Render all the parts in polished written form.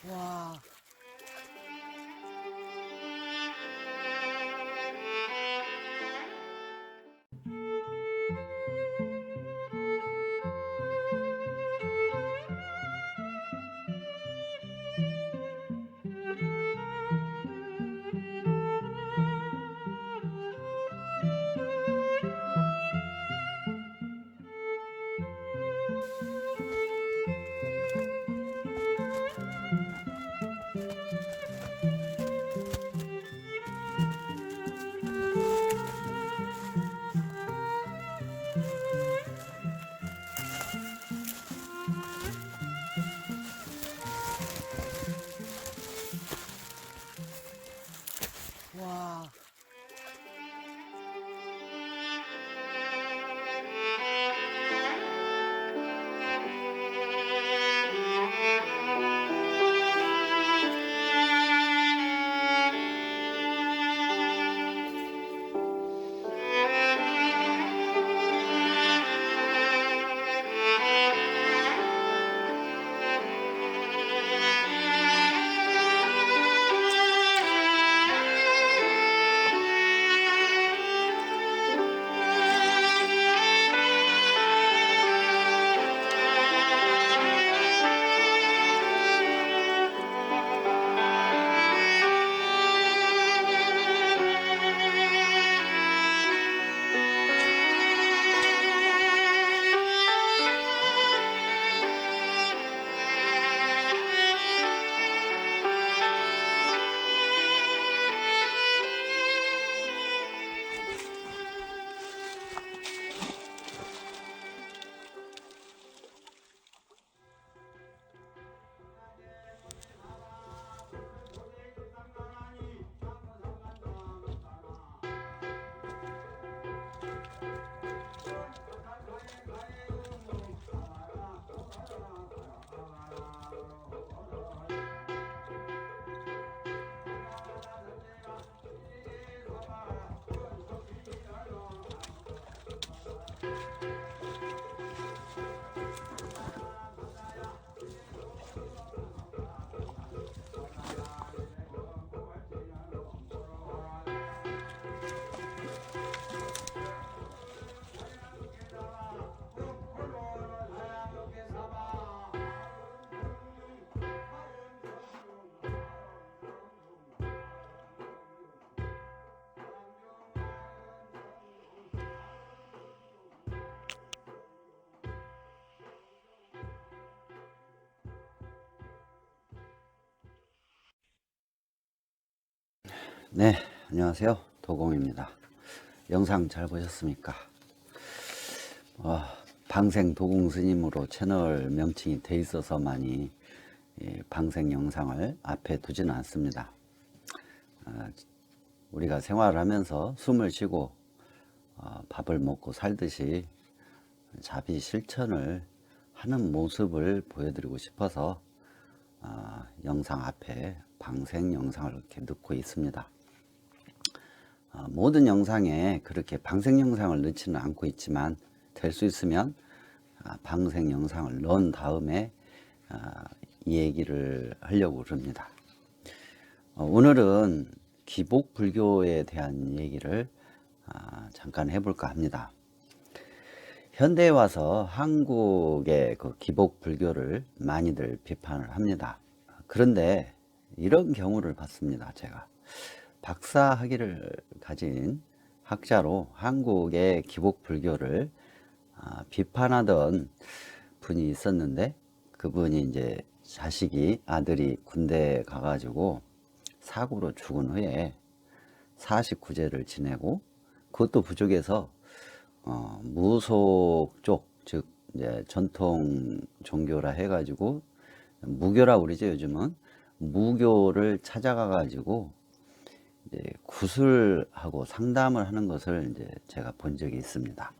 와, 와. 네, 안녕하세요. 도공입니다. 영상 잘 보셨습니까? 방생 도공 스님으로 채널 명칭이 돼 있어서만이 방생 영상을 앞에 두지는 않습니다. 우리가 생활을 하면서 숨을 쉬고 밥을 먹고 살듯이 자비 실천을 하는 모습을 보여드리고 싶어서 영상 앞에 방생 영상을 이렇게 넣고 있습니다. 모든 영상에 그렇게 방생 영상을 넣지는 않고 있지만 될 수 있으면 방생 영상을 넣은 다음에 이 얘기를 하려고 그럽니다. 오늘은 기복 불교에 대한 얘기를 잠깐 해볼까 합니다. 현대에 와서 한국의 그 기복 불교를 많이들 비판을 합니다. 그런데 이런 경우를 봤습니다. 제가 박사 학위를 가진 학자로 한국의 기복 불교를 비판하던 분이 있었는데, 그분이 이제 아들이 군대 가가지고 사고로 죽은 후에 49제를 지내고, 그것도 부족해서 무속 쪽, 즉 이제 전통 종교라 해가지고 무교라 그러죠. 요즘은 무교를 찾아가 가지고 이제 구술하고 상담을 하는 것을 이제 제가 본 적이 있습니다.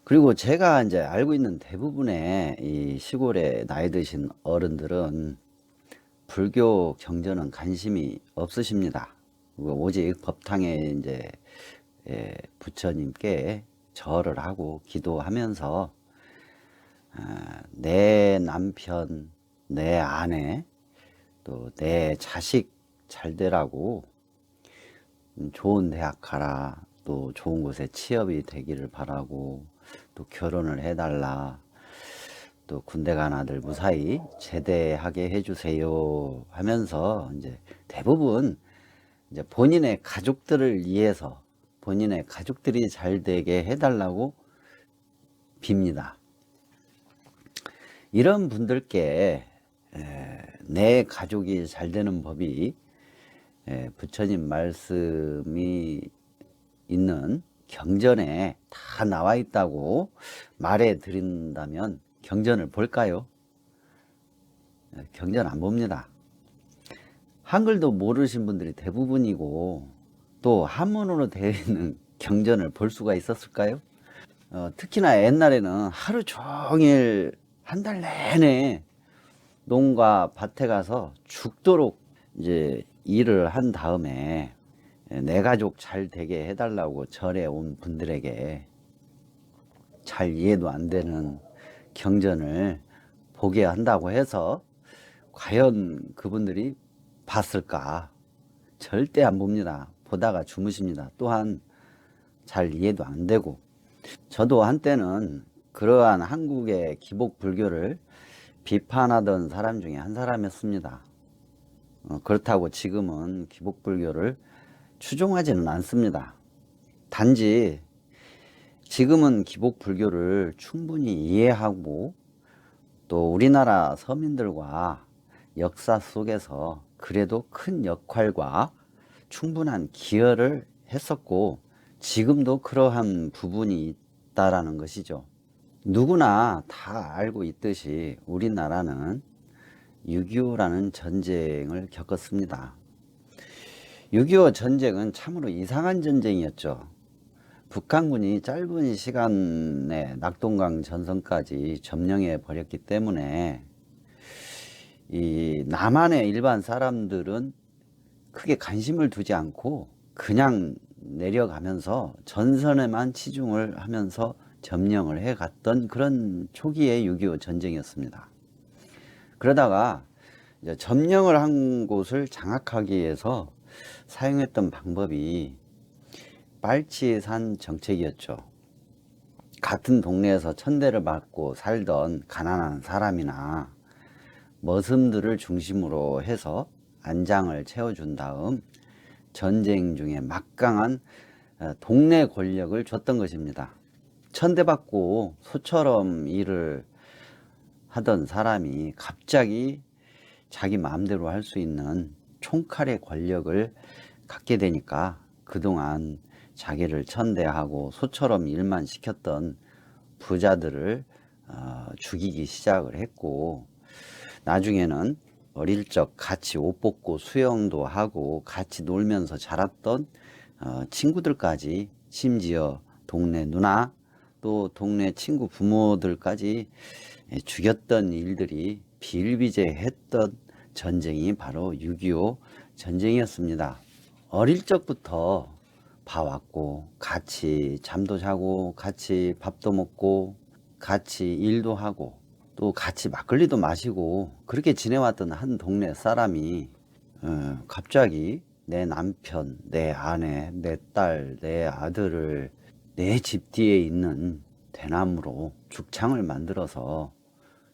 그리고 제가 이제 알고 있는 대부분의 이 시골에 나이 드신 어른들은 불교 경전은 관심이 없으십니다. 오직 법당에 이제 부처님께 절을 하고 기도하면서 내 남편, 내 아내, 또 내 자식 잘 되라고 좋은 대학 가라, 또 좋은 곳에 취업이 되기를 바라고, 또 결혼을 해달라, 또 군대 간 아들 무사히 제대하게 해주세요 하면서 이제 대부분 이제 본인의 가족들을 위해서 본인의 가족들이 잘 되게 해달라고 빕니다. 이런 분들께 내 가족이 잘 되는 법이 부처님 말씀이 있는 경전에 다 나와 있다고 말해 드린다면 경전을 볼까요? 경전 안 봅니다. 한글도 모르신 분들이 대부분이고 또 한문으로 되어 있는 경전을 볼 수가 있었을까요? 특히나 옛날에는 하루 종일 한 달 내내 농가 밭에 가서 죽도록 이제 일을 한 다음에 내 가족 잘 되게 해달라고 절에 온 분들에게 잘 이해도 안 되는 경전을 보게 한다고 해서 과연 그분들이 봤을까? 절대 안 봅니다. 보다가 주무십니다. 또한 잘 이해도 안 되고, 저도 한때는 그러한 한국의 기복 불교를 비판하던 사람 중에 한 사람이었습니다. 그렇다고 지금은 기복 불교를 추종하지는 않습니다. 단지 지금은 기복 불교를 충분히 이해하고 또 우리나라 서민들과 역사 속에서 그래도 큰 역할과 충분한 기여를 했었고 지금도 그러한 부분이 있다라는 것이죠. 누구나 다 알고 있듯이 우리나라는 6.25라는 전쟁을 겪었습니다. 6.25 전쟁은 참으로 이상한 전쟁이었죠. 북한군이 짧은 시간에 낙동강 전선까지 점령해 버렸기 때문에 이 남한의 일반 사람들은 크게 관심을 두지 않고 그냥 내려가면서 전선에만 치중을 하면서 점령을 해 갔던 그런 초기의 6.25 전쟁이었습니다. 그러다가 이제 점령을 한 곳을 장악하기 위해서 사용했던 방법이 빨치산 정책이었죠. 같은 동네에서 천대를 받고 살던 가난한 사람이나 머슴들을 중심으로 해서 안장을 채워준 다음 전쟁 중에 막강한 동네 권력을 줬던 것입니다. 천대받고 소처럼 일을 하던 사람이 갑자기 자기 마음대로 할 수 있는 총칼의 권력을 갖게 되니까 그동안 자기를 천대하고 소처럼 일만 시켰던 부자들을 죽이기 시작을 했고, 나중에는 어릴 적 같이 옷 벗고 수영도 하고 같이 놀면서 자랐던 친구들까지, 심지어 동네 누나 또 동네 친구 부모들까지 죽였던 일들이 비일비재했던 전쟁이 바로 6.25 전쟁이었습니다. 어릴 적부터 봐왔고 같이 잠도 자고 같이 밥도 먹고 같이 일도 하고 또 같이 막걸리도 마시고 그렇게 지내왔던 한 동네 사람이 갑자기 내 남편, 내 아내, 내 딸, 내 아들을 내 집 뒤에 있는 대나무로 죽창을 만들어서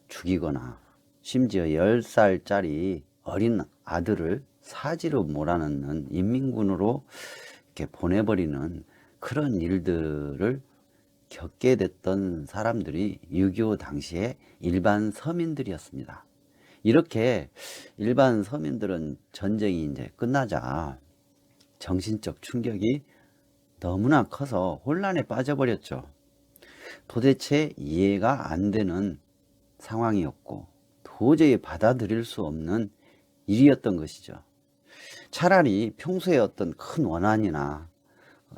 죽이거나 심지어 10살짜리 어린 아들을 사지로 몰아넣는 인민군으로 이렇게 보내버리는 그런 일들을 겪게 됐던 사람들이 6.25 당시에 일반 서민들이었습니다. 이렇게 일반 서민들은 전쟁이 이제 끝나자 정신적 충격이 너무나 커서 혼란에 빠져버렸죠. 도대체 이해가 안 되는 상황이었고 도저히 받아들일 수 없는 일이었던 것이죠. 차라리 평소에 어떤 큰 원한이나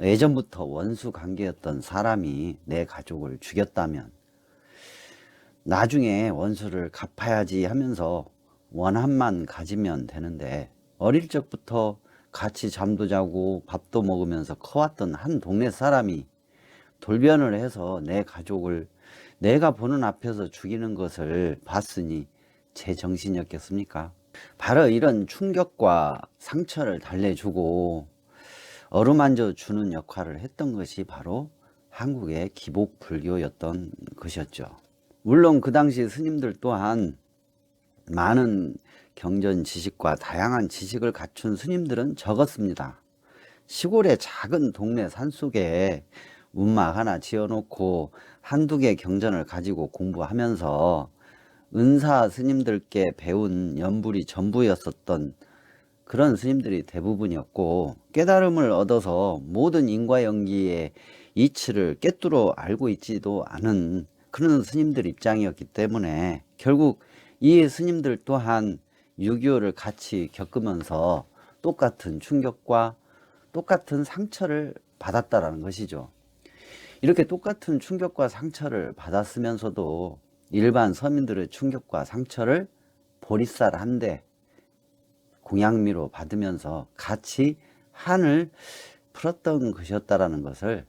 예전부터 원수 관계였던 사람이 내 가족을 죽였다면 나중에 원수를 갚아야지 하면서 원한만 가지면 되는데, 어릴 적부터 같이 잠도 자고 밥도 먹으면서 커왔던 한 동네 사람이 돌변을 해서 내 가족을 내가 보는 앞에서 죽이는 것을 봤으니 제정신이었겠습니까? 바로 이런 충격과 상처를 달래주고 어루만져 주는 역할을 했던 것이 바로 한국의 기복불교였던 것이었죠. 물론 그 당시 스님들 또한 많은 경전 지식과 다양한 지식을 갖춘 스님들은 적었습니다. 시골의 작은 동네 산속에 운막 하나 지어놓고 한두 개 경전을 가지고 공부하면서 은사 스님들께 배운 연불이 전부였었던 그런 스님들이 대부분이었고, 깨달음을 얻어서 모든 인과연기의 이치를 꿰뚫어 알고 있지도 않은 그런 스님들 입장이었기 때문에 결국 이 스님들 또한 6.25를 같이 겪으면서 똑같은 충격과 똑같은 상처를 받았다라는 것이죠. 이렇게 똑같은 충격과 상처를 받았으면서도 일반 서민들의 충격과 상처를 보릿살한데 공양미로 받으면서 같이 한을 풀었던 것이었다라는 것을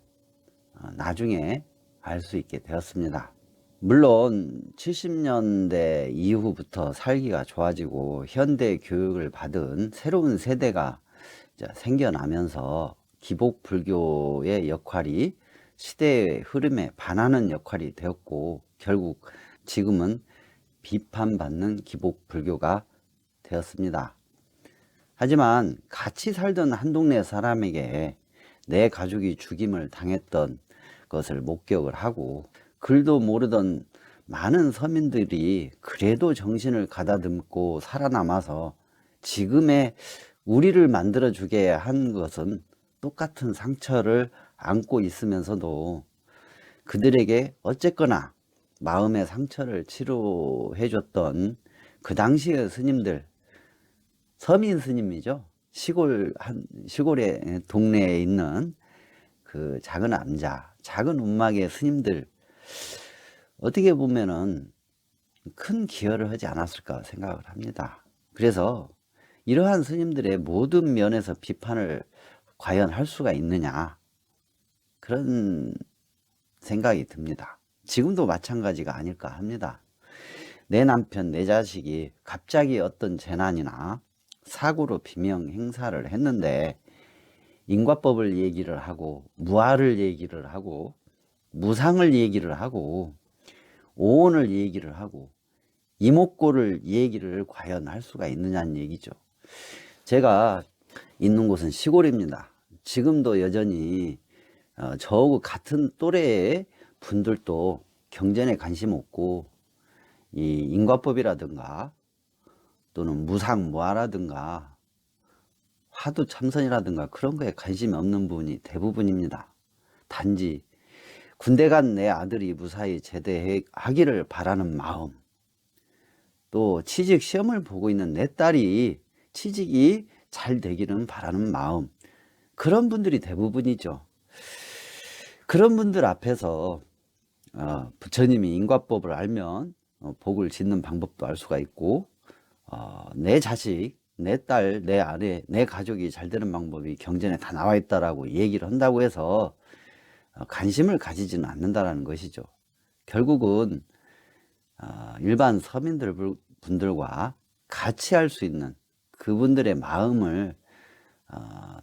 나중에 알 수 있게 되었습니다. 물론 70년대 이후부터 살기가 좋아지고 현대 교육을 받은 새로운 세대가 생겨나면서 기복불교의 역할이 시대의 흐름에 반하는 역할이 되었고, 결국 지금은 비판받는 기복불교가 되었습니다. 하지만 같이 살던 한 동네 사람에게 내 가족이 죽임을 당했던 것을 목격을 하고 글도 모르던 많은 서민들이 그래도 정신을 가다듬고 살아남아서 지금의 우리를 만들어주게 한 것은 똑같은 상처를 안고 있으면서도 그들에게 어쨌거나 마음의 상처를 치료해 줬던 그 당시의 스님들, 서민 스님이죠. 시골의 동네에 있는 그 작은 암자, 작은 운막의 스님들, 어떻게 보면은 큰 기여를 하지 않았을까 생각을 합니다. 그래서 이러한 스님들의 모든 면에서 비판을 과연 할 수가 있느냐, 그런 생각이 듭니다. 지금도 마찬가지가 아닐까 합니다. 내 남편, 내 자식이 갑자기 어떤 재난이나 사고로 비명 행사를 했는데 인과법을 얘기를 하고 무아를 얘기를 하고 무상을 얘기를 하고 오온을 얘기를 하고 이목고를 얘기를 과연 할 수가 있느냐는 얘기죠. 제가 있는 곳은 시골입니다. 지금도 여전히 저하고 같은 또래의 분들도 경전에 관심 없고 이 인과법이라든가 또는 무상무아라든가 화두 참선이라든가 그런 거에 관심이 없는 분이 대부분입니다. 단지 군대 간 내 아들이 무사히 제대하기를 바라는 마음, 또 취직 시험을 보고 있는 내 딸이 취직이 잘 되기를 바라는 마음, 그런 분들이 대부분이죠. 그런 분들 앞에서 부처님이 인과법을 알면 복을 짓는 방법도 알 수가 있고, 내 자식, 내 딸, 내 아내, 내 가족이 잘 되는 방법이 경전에 다 나와 있다라고 얘기를 한다고 해서 관심을 가지지는 않는다라는 것이죠. 결국은 일반 서민들과 같이 할 수 있는 그분들의 마음을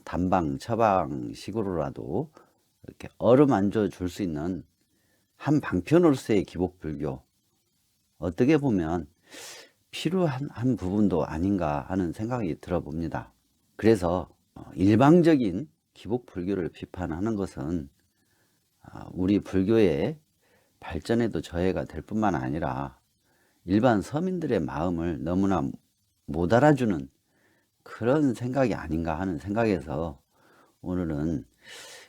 단방 처방식으로라도 이렇게 어루만져 줄 수 있는 한 방편으로서의 기복불교, 어떻게 보면 필요한 한 부분도 아닌가 하는 생각이 들어봅니다. 그래서 일방적인 기복불교를 비판하는 것은 우리 불교의 발전에도 저해가 될 뿐만 아니라 일반 서민들의 마음을 너무나 못 알아주는 그런 생각이 아닌가 하는 생각에서 오늘은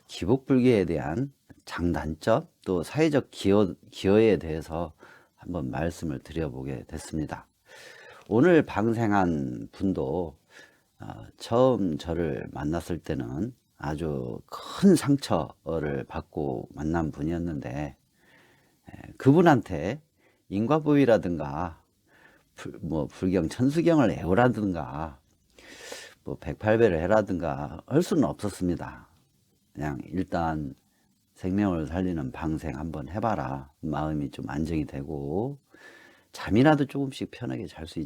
기복불교에 대한 장단점, 또 사회적 기여에 대해서 한번 말씀을 드려보게 됐습니다. 오늘 방생한 분도 처음 저를 만났을 때는 아주 큰 상처를 받고 만난 분이었는데, 그분한테 인과보이라든가 불경 천수경을 애우라든가 108배를 해라든가 할 수는 없었습니다. 그냥 일단 생명을 살리는 방생 한번 해봐라, 마음이 좀 안정이 되고 잠이라도 조금씩 편하게 잘 수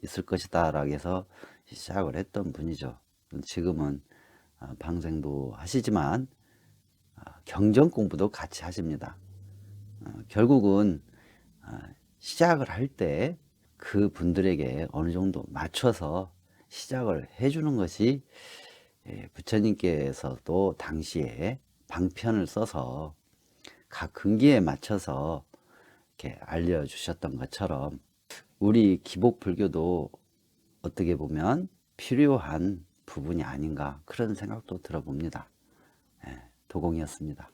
있을 것이다 라고 해서 시작을 했던 분이죠. 지금은 방생도 하시지만 경전 공부도 같이 하십니다. 결국은 시작을 할 때 그분들에게 어느 정도 맞춰서 시작을 해주는 것이 부처님께서도 당시에 방편을 써서 각 근기에 맞춰서 이렇게 알려주셨던 것처럼 우리 기복 불교도 어떻게 보면 필요한 부분이 아닌가 그런 생각도 들어봅니다. 도공이었습니다.